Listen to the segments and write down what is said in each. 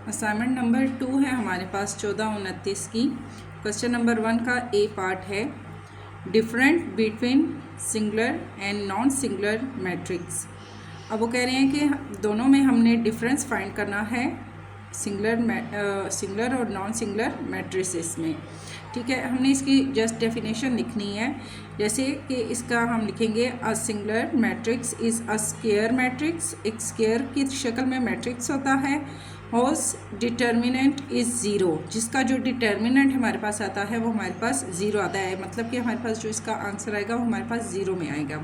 Assignment number 2 है हमारे पास 14-29 की। क्वेश्चन नंबर 1 का ए पार्ट है different between singular and non singular matrix. अब वो कह रहे हैं कि दोनों में हमने डिफरेंस फाइंड करना है सिंगुलर और नॉन सिंगुलर मैट्रिसेस में। ठीक है, हमने इसकी जस्ट डेफिनेशन लिखनी है। जैसे कि इसका हम लिखेंगे a singular matrix is a square matrix. एक स्क्वायर की शक्ल में मैट्रिक्स होता है। होस डिटर्मिनेंट इज़ ज़ीरो, जिसका जो डिटर्मिनेंट हमारे पास आता है वो हमारे पास ज़ीरो आता है, मतलब कि हमारे पास जो इसका आंसर आएगा वो हमारे पास ज़ीरो में आएगा।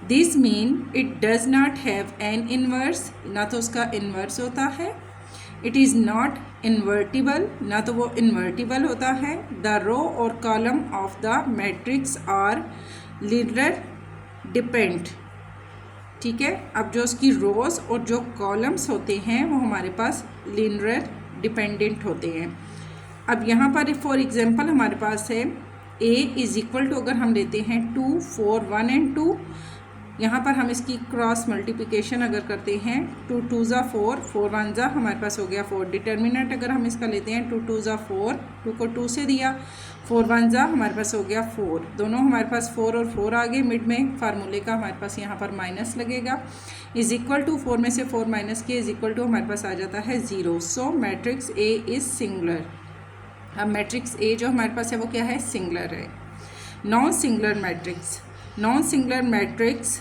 This mean it does not have an inverse, ना तो उसका इन्वर्स होता है। इट इज़ नॉट इन्वर्टिबल, ना तो वो इन्वर्टिबल होता है। द रो और column of the matrix are linear depend. ठीक है, अब जो उसकी रोज और जो कॉलम्स होते हैं वो हमारे पास लीनियर डिपेंडेंट होते हैं। अब यहाँ पर फॉर एग्जांपल हमारे पास है a इज़ इक्वल टू, अगर हम लेते हैं 2 4 1 एंड 2, यहाँ पर हम इसकी क्रॉस मल्टीप्लिकेशन अगर करते हैं 2 2 ज़ा 4 4 1 ज़ा हमारे पास हो गया 4। डिटर्मिनेंट अगर हम इसका लेते हैं 2 2 ज़ा 4, 2 को 2 से दिया, 4 1 ज़ा हमारे पास हो गया 4। दोनों हमारे पास 4 और 4 आ गए। मिड में फार्मूले का हमारे पास यहाँ पर माइनस लगेगा। इज़ इक्वल टू 4 में से 4 माइनस किए इज़ इक्वल टू हमारे पास आ जाता है 0। So matrix A is singular. अब मैट्रिक्स ए जो हमारे पास है वो क्या है, सिंगुलर है। Non singular matrix, non singular matrix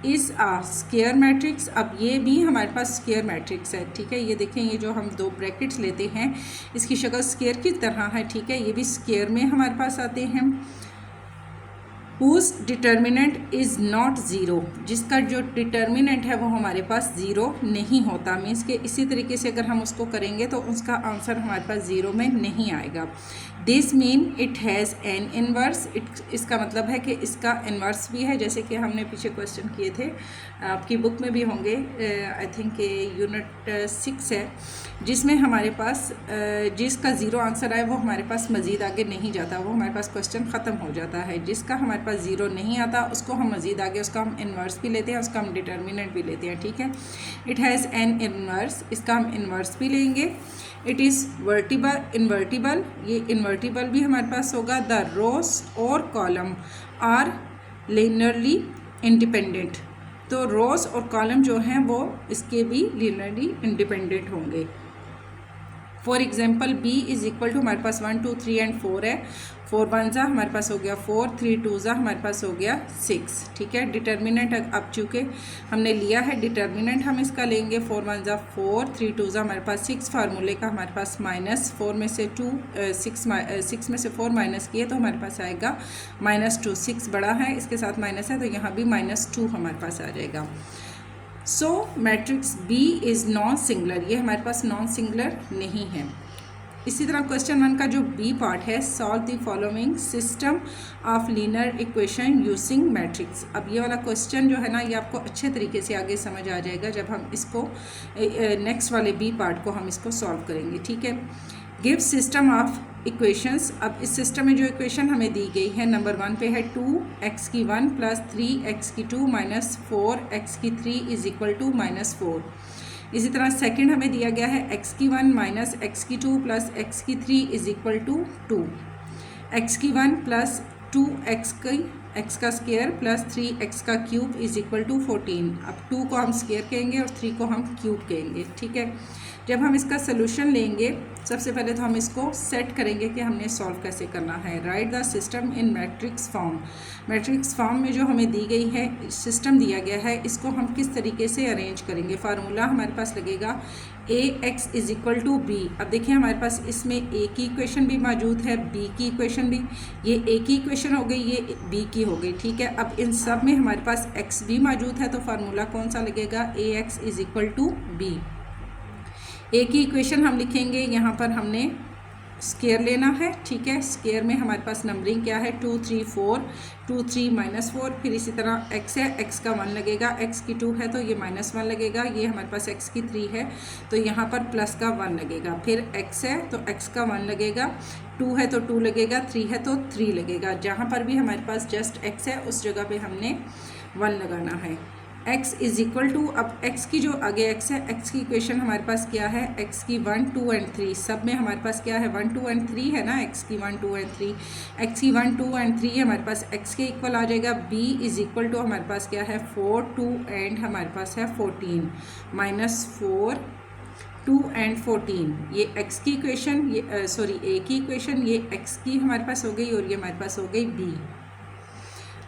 is a square matrix. अब ये भी हमारे पास स्क्वायर मैट्रिक्स है। ठीक है, ये देखें, ये जो हम दो ब्रैकेट्स लेते हैं इसकी शक्ल स्क्वायर की तरह है। ठीक है, ये भी स्क्वायर में हमारे पास आते हैं। Whose determinant is not zero, जिसका जो डिटर्मिनेंट है वो हमारे पास ज़ीरो नहीं होता। मीन्स के इसी तरीके से अगर हम उसको करेंगे तो उसका आंसर हमारे पास ज़ीरो में नहीं आएगा। This mean it has an inverse, इसका मतलब है कि इसका इन्वर्स भी है। जैसे कि हमने पीछे क्वेश्चन किए थे, आपकी बुक में भी होंगे, आई थिंक यूनिट 6 है, जिसमें हमारे पास जिसका ज़ीरो आंसर आए वो हमारे पास मज़ीद आगे नहीं जाता, वो हमारे पास क्वेश्चन ख़त्म हो जाता है। जिसका हमारे पास ज़ीरो नहीं आता उसको हम मज़ीद आगे उसका हम इन्वर्स भी लेते हैं, उसका हम डिटर्मिनेंट भी लेते हैं। ठीक है, इट हैज़ एन इन्वर्स, इसका हम इन्वर्स भी लेंगे। इट इज़ इन्वर्टिबल, ये इन्वर्टिबल भी हमारे पास होगा। द रोज और कॉलम आर लीनियरली इंडिपेंडेंट, तो रोज और कॉलम जो हैं वो इसके भी लीनियरली इंडिपेंडेंट होंगे। For example B is equal to हमारे पास 1 2 3 एंड 4 है। 4 1 ज़ा हमारे पास हो गया 4, 3 2 ज़ा हमारे पास हो गया 6। ठीक है, डिटर्मिनेंट अब चूँकि हमने लिया है डिटर्मिनेंट हम इसका लेंगे 4 1 ज़ा 4, 3 2 ज़ा हमारे पास 6। फार्मूले का हमारे पास माइनस 4 में से 6 में से 4 माइनस किए तो हमारे पास आएगा -2। 6 बड़ा है, इसके साथ माइनस है तो यहाँ भी -2 हमारे पास आ जाएगा। So matrix B is non singular, ये हमारे पास नॉन सिंगुलर नहीं है। इसी तरह क्वेश्चन 1 का जो बी पार्ट है, solve the following system of linear equation using matrix. अब ये वाला क्वेश्चन जो है ना, ये आपको अच्छे तरीके से आगे समझ आ जाएगा जब हम इसको नेक्स्ट वाले बी पार्ट को हम इसको सॉल्व करेंगे। ठीक है, गिव सिस्टम ऑफ इक्वेशंस। अब इस सिस्टम में जो इक्वेशन हमें दी गई है, नंबर 1 पे है 2x की 1 प्लस 3x की 2 माइनस 4x की 3 इज़ इक्वल टू -4। इसी तरह सेकंड हमें दिया गया है x की 1 माइनस x की 2 प्लस x की 3 इज़ इक्वल टू 2। x की 1 प्लस 2x का स्क्वायर प्लस 3x का क्यूब इज़ इक्वल टू 14। अब 2 को हम स्क्वायर कहेंगे और 3 को हम क्यूब कहेंगे। ठीक है, जब हम इसका सोल्यूशन लेंगे सबसे पहले तो हम इसको सेट करेंगे कि हमने सॉल्व कैसे करना है। Right the system in matrix form. Matrix form में जो हमें दी गई है, सिस्टम दिया गया है, इसको हम किस तरीके से अरेंज करेंगे। फार्मूला हमारे पास लगेगा ax is equal to B. अब देखिए हमारे पास इसमें a की इक्वेशन भी मौजूद है, b की इक्वेशन भी, ये a की इक्वेशन हो गई, ये b की हो गई। ठीक है, अब इन सब में हमारे पास x भी मौजूद है, तो फार्मूला कौन सा लगेगा, ax is equal to b। A की इक्वेशन हम लिखेंगे, यहाँ पर हमने स्क्वायर लेना है। ठीक है, स्क्वायर में हमारे पास नंबरिंग क्या है, 2 3 4, 2 3 -4। फिर इसी तरह x है, x का 1 लगेगा, x की 2 है तो ये -1 लगेगा, ये हमारे पास x की 3 है तो यहाँ पर प्लस का 1 लगेगा। फिर x है तो x का 1 लगेगा, 2 है तो 2 लगेगा, 3 है तो 3 लगेगा। जहाँ पर भी हमारे पास जस्ट x है उस जगह पे हमने 1 लगाना है। x इज इक्वल टू, अब x की जो आगे x है, x की इक्वेशन हमारे पास क्या है, x की 1 2 एंड 3, सब में हमारे पास क्या है 1 2 एंड 3 है ना, x की 1 2 एंड 3, x की 1 2 एंड 3 हमारे पास x के इक्वल आ जाएगा। b इज इक्वल टू हमारे पास क्या है 4 2 एंड हमारे पास है 14, -4 2 एंड 14, ये x की इक्वेशन, ये सॉरी a की इक्वेशन, ये x की हमारे पास हो गई और ये हमारे पास हो गई b।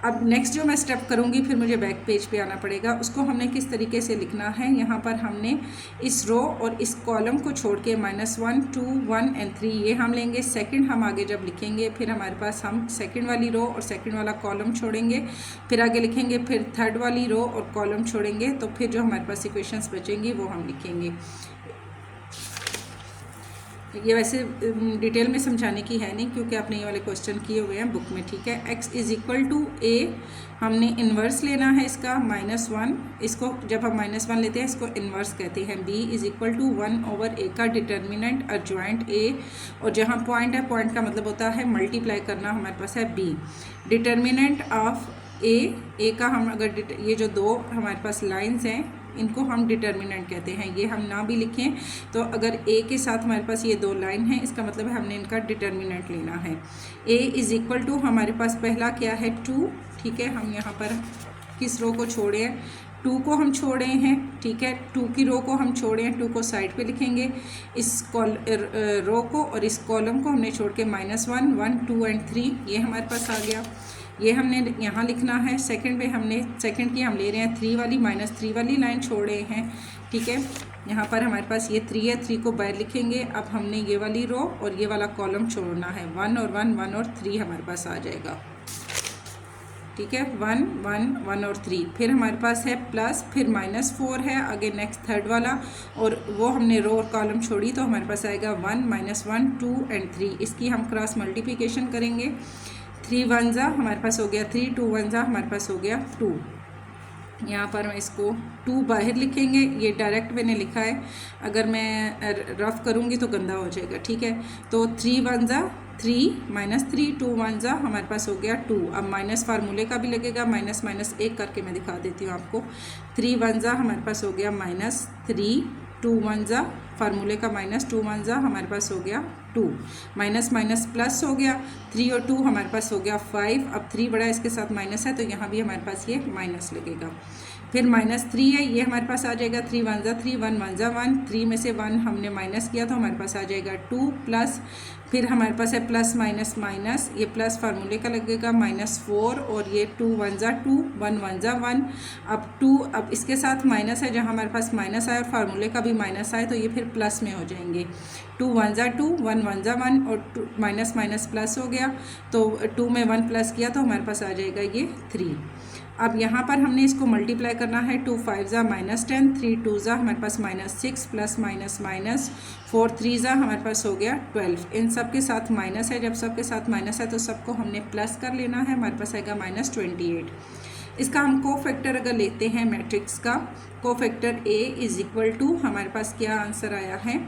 अब नेक्स्ट जो मैं स्टेप करूँगी, फिर मुझे बैक पेज पे आना पड़ेगा, उसको हमने किस तरीके से लिखना है। यहाँ पर हमने इस रो और इस कॉलम को छोड़ के -1 2 1 एंड 3 ये हम लेंगे। सेकंड हम आगे जब लिखेंगे, फिर हमारे पास हम सेकंड वाली रो और सेकंड वाला कॉलम छोड़ेंगे, फिर आगे लिखेंगे, फिर थर्ड वाली रो और कॉलम छोड़ेंगे, तो फिर जो हमारे पास इक्वेशंस बचेंगी वो हम लिखेंगे। ये वैसे डिटेल में समझाने की है नहीं, क्योंकि आपने ये वाले क्वेश्चन किए हुए हैं बुक में, ठीक है। x is equal to a, हमने इन्वर्स लेना है इसका -1, इसको जब हम -1 लेते हैं इसको इन्वर्स कहते हैं। b is equal to 1/a का डिटर्मिनेंट एडजॉइंट a, और जहाँ पॉइंट है, पॉइंट का मतलब होता है मल्टीप्लाई करना, हमारे पास है b। डिटर्मिनेंट ऑफ a का हम अगर ये जो दो हमारे पास लाइन्स हैं इनको हम डिटर्मिनेंट कहते हैं। ये हम ना भी लिखें तो अगर a के साथ हमारे पास ये दो लाइन है, इसका मतलब है हमने इनका डिटर्मिनेंट लेना है। a इज इक्वल टू हमारे पास पहला क्या है 2, ठीक है। हम यहाँ पर किस रो को छोड़े हैं, 2 को हम छोड़े हैं, ठीक है। 2 की रो को हम छोड़े हैं, 2 को साइड पे लिखेंगे, इस रो को और इस कॉलम को हमने छोड़ के -1 1 2 एंड 3 ये हमारे पास आ गया। ये हमने यहाँ लिखना है। सेकंड पे हमने सेकंड की हम ले रहे हैं 3 वाली, -3 वाली लाइन छोड़े हैं, ठीक है। यहाँ पर हमारे पास ये 3 है, 3 को बाहर लिखेंगे। अब हमने ये वाली रो और ये वाला कॉलम छोड़ना है, 1 और 1 1 और 3 हमारे पास आ जाएगा, ठीक है। 1 1 1 और 3, फिर हमारे पास है प्लस, फिर -4 है आगे नेक्स्ट थर्ड वाला, और वो हमने रो और कॉलम छोड़ी तो हमारे पास आएगा 1 -1 2 एंड 3। इसकी हम क्रॉस मल्टीप्लिकेशन करेंगे, 3 1 जा हमारे पास हो गया 3, 2 1 जा हमारे पास हो गया 2। यहाँ पर मैं इसको 2 बाहर लिखेंगे, ये डायरेक्ट मैंने लिखा है, अगर मैं रफ करूँगी तो गंदा हो जाएगा, ठीक है। तो 3 1 जा 3 -3 2 1 जा हमारे पास हो गया 2। अब माइनस फार्मूले का भी लगेगा, माइनस एक करके मैं दिखा देती हूँ आपको। 3 1 जा हमारे पास हो गया -3, 2 1 जा फार्मूले का -2 1 जा हमारे पास हो गया 2, माइनस माइनस प्लस हो गया, 3 और 2 हमारे पास हो गया 5। अब 3 बड़ा इसके साथ माइनस है तो यहाँ भी हमारे पास ये माइनस लगेगा। फिर -3 है, ये हमारे पास आ जाएगा 3 1 जा 3 1 1 जा 1, 3 में से 1 हमने माइनस किया तो हमारे पास आ जाएगा 2 प्लस, फिर हमारे पास है प्लस माइनस माइनस, ये प्लस फार्मूले का लगेगा -4, और ये 2 1 जा 2 1 1 जा 1। अब 2, अब इसके साथ माइनस है, जहाँ हमारे पास माइनस आया और फार्मूले का भी माइनस आए तो ये फिर प्लस में हो जाएंगे। 2 1 जा 2 1 1 जा 1, और माइनस माइनस प्लस हो गया तो 2 में 1 प्लस किया तो हमारे पास आ जाएगा ये 3। अब यहाँ पर हमने इसको मल्टीप्लाई करना है, 2 5 जा -10, 3 2 जा हमारे पास -6, प्लस माइनस माइनस, 4 3 जा हमारे पास हो गया 12। इन सब के साथ माइनस है, जब सब के साथ माइनस है तो सबको हमने प्लस कर लेना है, हमारे पास आएगा -28। इसका हम कोफैक्टर अगर लेते हैं मैट्रिक्स का, cofactor A is equal to हमारे पास क्या आंसर आया है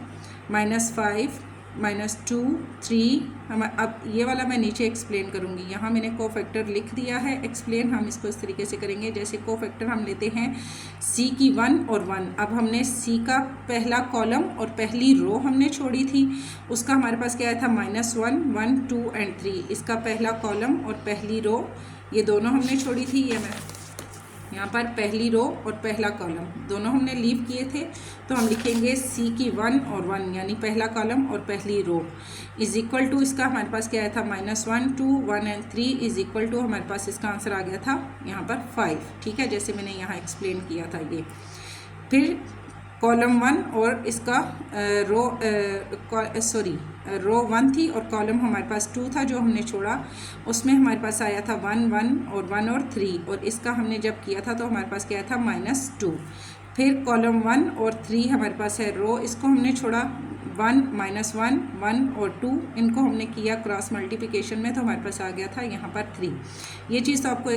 -5 -2 3। हम अब ये वाला मैं नीचे एक्सप्लेन करूँगी, यहाँ मैंने कोफैक्टर लिख दिया है। एक्सप्लेन हम इसको इस तरीके से करेंगे, जैसे कोफैक्टर हम लेते हैं C की 1 और 1। अब हमने C का पहला कॉलम और पहली रो हमने छोड़ी थी, उसका हमारे पास क्या आया था -1 1 2 एंड 3। इसका पहला कॉलम और पहली रो ये दोनों हमने छोड़ी थी, ये मैं यहाँ पर पहली रो और पहला कॉलम दोनों हमने लीव किए थे, तो हम लिखेंगे C की 1 और 1 यानी पहला कॉलम और पहली रो इज इक्वल टू, इसका हमारे पास क्या आया था -1 2 1 एंड 3 इज इक्वल टू, हमारे पास इसका आंसर आ गया था यहाँ पर 5, ठीक है, जैसे मैंने यहाँ एक्सप्लेन किया था ये। फिर कॉलम 1 और इसका रो 1 थी और कॉलम हमारे पास 2 था जो हमने छोड़ा, उसमें हमारे पास आया था 1 1 और 1 और 3, और इसका हमने जब किया था तो हमारे पास क्या था -2। फिर कॉलम 1 और 3 हमारे पास है रो, इसको हमने छोड़ा 1 माइनस 1 1 और 2 इनको हमने किया क्रॉस मल्टीप्लिकेशन में, तो हमारे पास आ गया था यहाँ पर 3। ये चीज़ तो आपको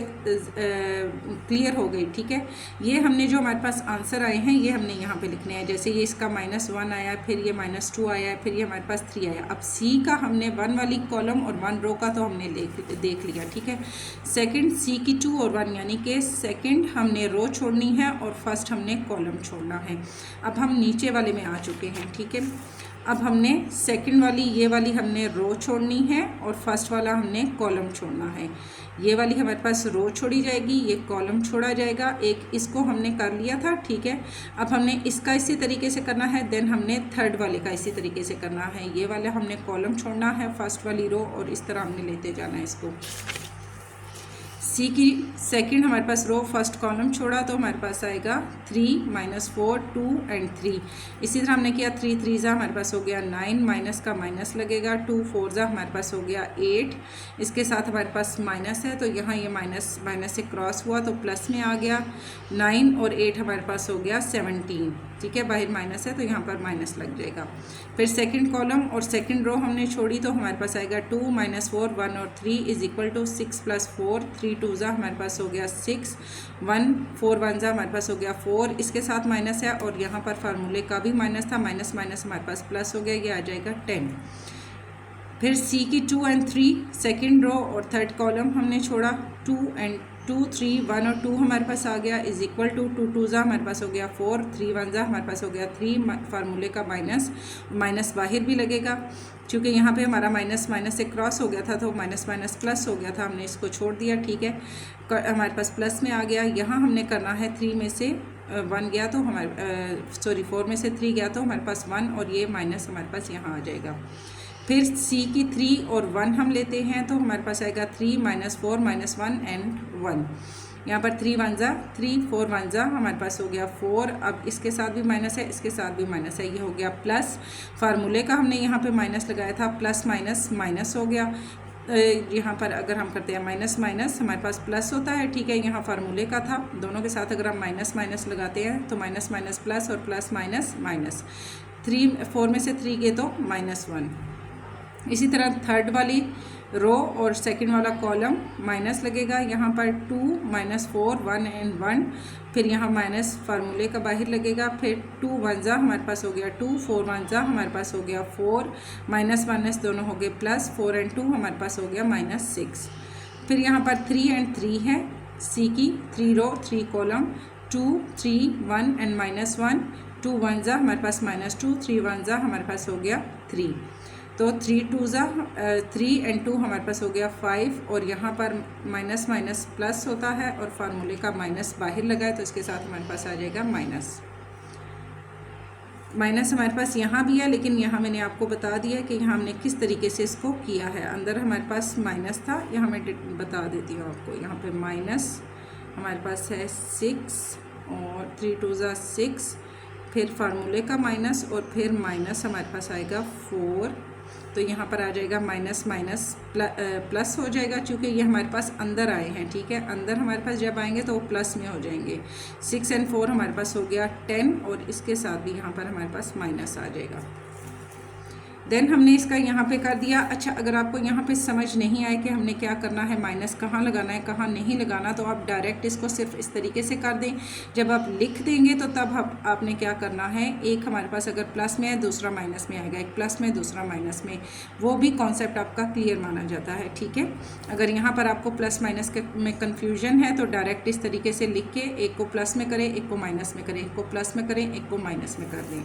क्लियर हो गई, ठीक है। ये हमने जो हमारे पास आंसर आए हैं ये हमने यहाँ पे लिखने हैं। जैसे ये इसका -1 आया, फिर ये -2 आया, फिर ये हमारे पास 3 आया। अब सी का हमने 1 वाली कॉलम और 1 रो का तो हमने देख लिया, ठीक है। सेकंड सी की 2 और 1, यानी कि सेकंड हमने रो छोड़नी है और फर्स्ट हमने कॉलम छोड़ना है। अब हम नीचे वाले में आ चुके हैं, ठीक है। अब हमने सेकंड वाली ये वाली हमने रो छोड़नी है और फर्स्ट वाला हमने कॉलम छोड़ना है। ये वाली हमारे पास रो छोड़ी जाएगी, ये कॉलम छोड़ा जाएगा। एक इसको हमने कर लिया था, ठीक है। अब हमने इसका इसी तरीके से करना है, देन हमने थर्ड वाले का इसी तरीके से करना है। ये वाला हमने कॉलम छोड़ना है, फर्स्ट वाली रो, और इस तरह हमने लेते जाना है इसको। सी की सेकंड हमारे पास रो फर्स्ट कॉलम छोड़ा तो हमारे पास आएगा 3 -4 2 एंड 3। इसी तरह हमने किया 3 3 जा हमारे पास हो गया 9, माइनस का माइनस लगेगा, 2 4 जा हमारे पास हो गया 8। इसके साथ हमारे पास माइनस है तो यहाँ ये माइनस से क्रॉस हुआ तो प्लस में आ गया। 9 और 8 हमारे पास हो गया 17, ठीक है। बाहर माइनस है तो यहाँ पर माइनस लग जाएगा। फिर सेकंड कॉलम और सेकंड रो हमने छोड़ी तो हमारे पास आएगा 2 -4 1 और 3 इज इक्वल टू 6 + 4 3 2 जा हमारे पास हो गया 6 1 4 1 जा हमारे पास हो गया 4। इसके साथ माइनस है और यहाँ पर फार्मूले का भी माइनस था, माइनस माइनस हमारे पास प्लस हो गया, ये आ जाएगा 10। फिर सी की 2 एंड 3 सेकंड रो और थर्ड कॉलम हमने छोड़ा, 2 एंड 2 3 1 और 2 हमारे पास आ गया इज इक्वल टू 2 2 जा हमारे पास हो गया 4 3 1 जा हमारे पास हो गया 3। फार्मूले का माइनस बाहर भी लगेगा क्योंकि यहाँ पे हमारा माइनस से क्रॉस हो गया था तो माइनस प्लस हो गया था, हमने इसको छोड़ दिया, ठीक है। हमारे पास प्लस में आ गया। यहाँ हमने करना है 3 में से 1 गया तो हमारे 4 में से 3 गया तो हमारे पास 1 और ये माइनस हमारे पास यहाँ आ जाएगा। फिर सी की 3 और 1 हम लेते हैं तो हमारे पास आएगा 3 -4 -1 एंड 1। यहाँ पर 3 1 जा 3 4 1 जा हमारे पास हो गया 4। अब इसके साथ भी माइनस है, इसके साथ भी माइनस है, ये हो गया प्लस। फार्मूले का हमने यहाँ पे माइनस लगाया था, प्लस माइनस हो गया। यहाँ पर अगर हम करते हैं माइनस हमारे पास प्लस होता है, ठीक है। यहाँ फार्मूले का था, दोनों के साथ अगर हम माइनस लगाते हैं तो माइनस प्लस और प्लस माइनस 3 4 में से 3 गए तो -1। इसी तरह थर्ड वाली रो और सेकंड वाला कॉलम माइनस लगेगा। यहाँ पर 2 -4 1 एंड 1, फिर यहाँ माइनस फार्मूले का बाहर लगेगा। फिर 2 1 जा हमारे पास हो गया 2 4 1 जा हमारे पास हो गया 4, माइनस दोनों हो गए प्लस, 4 एंड 2 हमारे पास हो गया -6। फिर यहाँ पर 3 एंड 3 है, सी की 3 रो 3 कॉलम, 2 3 1 एंड -1 2 1 जा हमारे पास -2 3 1 जा हमारे पास हो गया 3। तो 3 2 जा 3 एंड 2 हमारे पास हो गया 5 और यहाँ पर माइनस प्लस होता है और फार्मूले का माइनस बाहर लगाए तो इसके साथ हमारे पास आ जाएगा माइनस हमारे पास यहाँ भी है, लेकिन यहाँ मैंने आपको बता दिया कि यहाँ हमने किस तरीके से इसको किया है। अंदर हमारे पास माइनस था, यहाँ मैं बता देती हूँ आपको। यहाँ पे माइनस हमारे पास है 6 और 3 2 जा 6, फिर फार्मूले का माइनस और फिर माइनस हमारे पास आएगा 4। तो यहाँ पर आ जाएगा माइनस प्लस हो जाएगा क्योंकि ये हमारे पास अंदर आए हैं, ठीक है। अंदर हमारे पास जब आएंगे तो वो प्लस में हो जाएंगे। 6 एंड 4 हमारे पास हो गया 10 और इसके साथ भी यहाँ पर हमारे पास माइनस आ जाएगा। देन हमने इसका यहाँ पे कर दिया। अच्छा, अगर आपको यहाँ पे समझ नहीं आए कि हमने क्या करना है, माइनस कहाँ लगाना है कहाँ नहीं लगाना, तो आप डायरेक्ट इसको सिर्फ इस तरीके से कर दें। जब आप लिख देंगे तो तब आपने क्या करना है, एक हमारे पास अगर प्लस में है दूसरा माइनस में आएगा, एक प्लस में दूसरा माइनस में, वो भी कॉन्सेप्ट आपका क्लियर माना जाता है, ठीक है। अगर यहाँ पर आपको प्लस माइनस में कन्फ्यूजन है तो डायरेक्ट इस तरीके से लिख के एक को प्लस में करें, एक को माइनस में करें, एक को प्लस में करें, एक को माइनस में कर दें।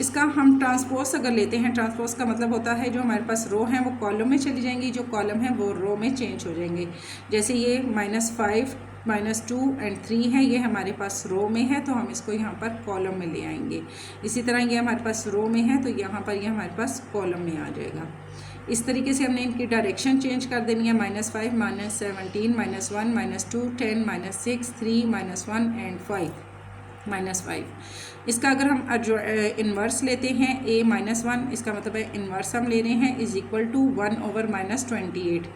इसका हम ट्रांसपोज अगर लेते हैं, ट्रांसपोज का मतलब होता है जो हमारे पास रो हैं वो कॉलम में चली जाएंगी, जो कॉलम है वो रो में चेंज हो जाएंगे। जैसे ये -5 -2 एंड 3 है, ये हमारे पास रो में है तो हम इसको यहाँ पर कॉलम में ले आएंगे। इसी तरह ये हमारे पास रो में है तो यहाँ पर ये हमारे पास कॉलम में आ जाएगा। इस तरीके से हमने इनकी डायरेक्शन चेंज कर देनी है। -5 -17 -1 -2 10 -6 3 -1 एंड 5 इसका अगर हम इन्वर्स लेते हैं A-1, इसका मतलब है इन्वर्स हम ले रहे हैं इज इक्वल टू 1/-28।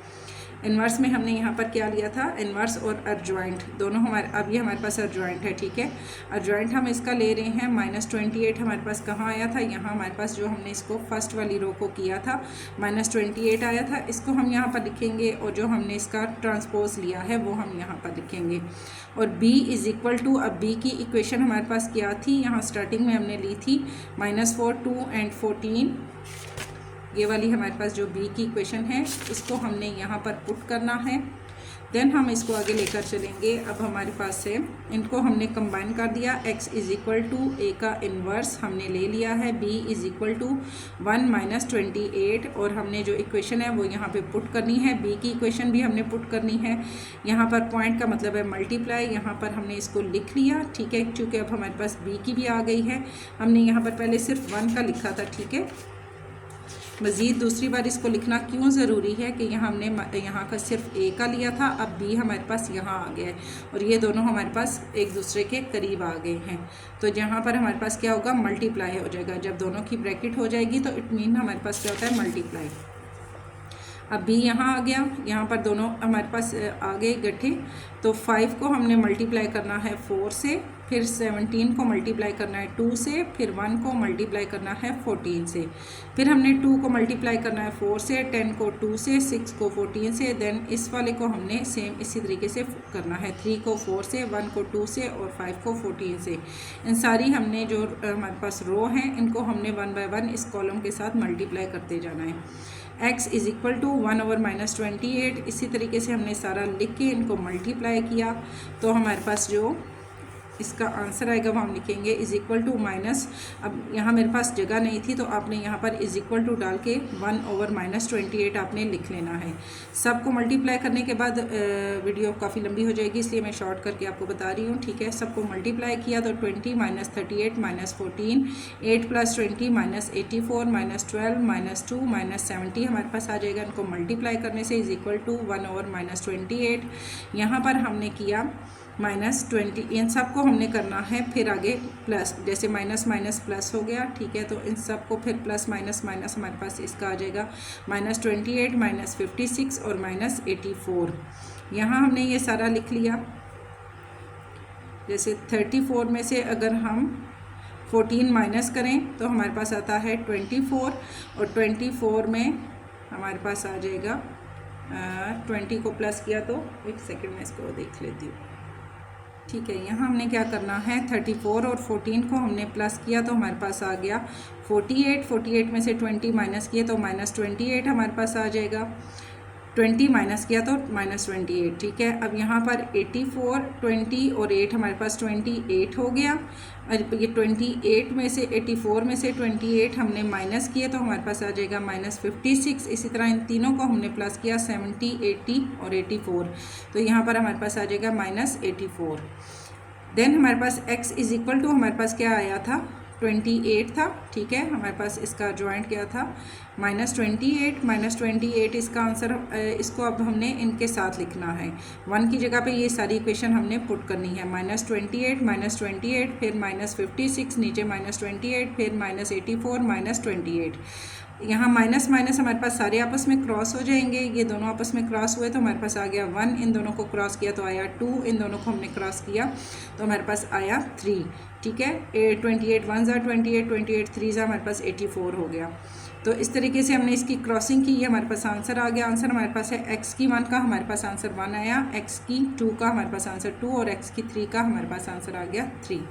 इन्वर्स में हमने यहाँ पर क्या लिया था, इन्वर्स और अर्जॉइंट दोनों हमारे, अब ये हमारे पास अर्जॉइंट है, ठीक है। अर्जॉइंट हम इसका ले रहे हैं, -28 हमारे पास कहाँ आया था, यहाँ हमारे पास जो हमने इसको फर्स्ट वाली रो को किया था -28 आया था, इसको हम यहाँ पर लिखेंगे और जो हमने इसका ट्रांसपोज लिया है वो हम यहाँ पर लिखेंगे। और b इज़ इक्वल टू, अब b की इक्वेशन हमारे पास क्या थी, यहाँ स्टार्टिंग में हमने ली थी -4, 2 एंड 14, ये वाली हमारे पास जो b की इक्वेशन है इसको हमने यहाँ पर पुट करना है। देन हम इसको आगे लेकर चलेंगे। अब हमारे पास है, इनको हमने कंबाइन कर दिया, x is equal to a का इन्वर्स हमने ले लिया है, b इज़ इक्वल टू 1 - 28 और हमने जो इक्वेशन है वो यहाँ पे पुट करनी है, b की इक्वेशन भी हमने पुट करनी है। यहाँ पर पॉइंट का मतलब है मल्टीप्लाई, यहाँ पर हमने इसको लिख लिया, ठीक है। क्योंकि अब हमारे पास b की भी आ गई है, हमने यहाँ पर पहले सिर्फ 1 का लिखा था, ठीक है। मज़ीद दूसरी बार इसको लिखना क्यों ज़रूरी है कि यहाँ हमने यहाँ का सिर्फ a का लिया था, अब b हमारे पास यहाँ आ गया है और ये दोनों हमारे पास एक दूसरे के करीब आ गए हैं। तो यहाँ पर हमारे पास क्या होगा, मल्टीप्लाई हो जाएगा। जब दोनों की ब्रैकेट हो जाएगी तो इट मीन हमारे पास क्या होता है, मल्टीप्लाई। अब b यहाँ आ गया, यहाँ पर दोनों हमारे पास आ गए इकट्ठे। तो 5 को हमने मल्टीप्लाई करना है 4 से, फिर 17 को मल्टीप्लाई करना है 2 से, फिर 1 को मल्टीप्लाई करना है 14 से, फिर हमने 2 को मल्टीप्लाई करना है 4 से, 10 को 2 से, 6 को 14 से, देन इस वाले को हमने सेम इसी तरीके से करना है, 3 को 4 से, 1 को 2 से और 5 को 14 से। इन सारी हमने जो हमारे पास रो हैं इनको हमने 1 बाय 1 इस कॉलम के साथ मल्टीप्लाई करते जाना है। x इज़ इक्वल टू 1/-28, इसी तरीके से हमने सारा लिख के इनको मल्टीप्लाई किया तो हमारे पास जो इसका आंसर आएगा वो हम लिखेंगे इज़ इक्वल टू माइनस, अब यहाँ मेरे पास जगह नहीं थी तो आपने यहाँ पर इज़ इक्वल टू डाल के 1/-28 आपने लिख लेना है। सबको मल्टीप्लाई करने के बाद वीडियो काफ़ी लंबी हो जाएगी, इसलिए मैं शॉर्ट करके आपको बता रही हूँ, ठीक है। सबको मल्टीप्लाई किया तो 20 - 38 - 14, 8 + 20 - 84 - 12 - 2 - 70 हमारे पास आ जाएगा। इनको मल्टीप्लाई करने से इज़ इक्वल टू 1/-28। यहाँ पर हमने किया -20, इन सब को हमने करना है फिर आगे प्लस, जैसे माइनस माइनस प्लस हो गया, ठीक है। तो इन सब को फिर प्लस माइनस माइनस हमारे पास इसका आ जाएगा -28 - 56 और -84। यहाँ हमने ये सारा लिख लिया। जैसे 34 में से अगर हम 14 माइनस करें तो हमारे पास आता है 24 और 24 में हमारे पास आ जाएगा 20 को प्लस किया तो एक सेकेंड में इसको देख लेती हूँ, ठीक है। यहाँ हमने क्या करना है, 34 और 14 को हमने प्लस किया तो हमारे पास आ गया 48। 48 में से 20 माइनस किए तो -28 हमारे पास आ जाएगा। 20 माइनस किया तो -28, ठीक है। अब यहाँ पर 84, 20 और 8 हमारे पास 28 हो गया। और ये 28 में से 84 में से 28 हमने माइनस किए तो हमारे पास आ जाएगा -56। इसी तरह इन तीनों को हमने प्लस किया 70, 80 और 84, तो यहाँ पर हमारे पास आ जाएगा -84। देन हमारे पास x इज़ इक्वल टू हमारे पास क्या आया था, 28 था, ठीक है। हमारे पास इसका जॉइंट क्या था, -28 इसका आंसर। इसको अब हमने इनके साथ लिखना है, 1 की जगह पे ये सारी इक्वेशन हमने पुट करनी है। -28 फिर -56, नीचे -28 फिर -84 -28। यहाँ माइनस माइनस हमारे पास सारे आपस में क्रॉस हो जाएंगे, ये दोनों आपस में क्रॉस हुए तो हमारे पास आ गया 1, इन दोनों को क्रॉस किया तो आया 2, इन दोनों को हमने क्रॉस किया तो हमारे पास आया 3, ठीक है। 28 1 ज़ा 28, 28 3 ज़ा हमारे पास 84 हो गया। तो इस तरीके से हमने इसकी क्रॉसिंग की, ये हमारे पास आंसर आ गया। आंसर हमारे पास है x की 1 का हमारे पास आंसर 1 आया, x की 2 का हमारे पास आंसर 2 और x की 3 का हमारे पास आंसर आ गया 3।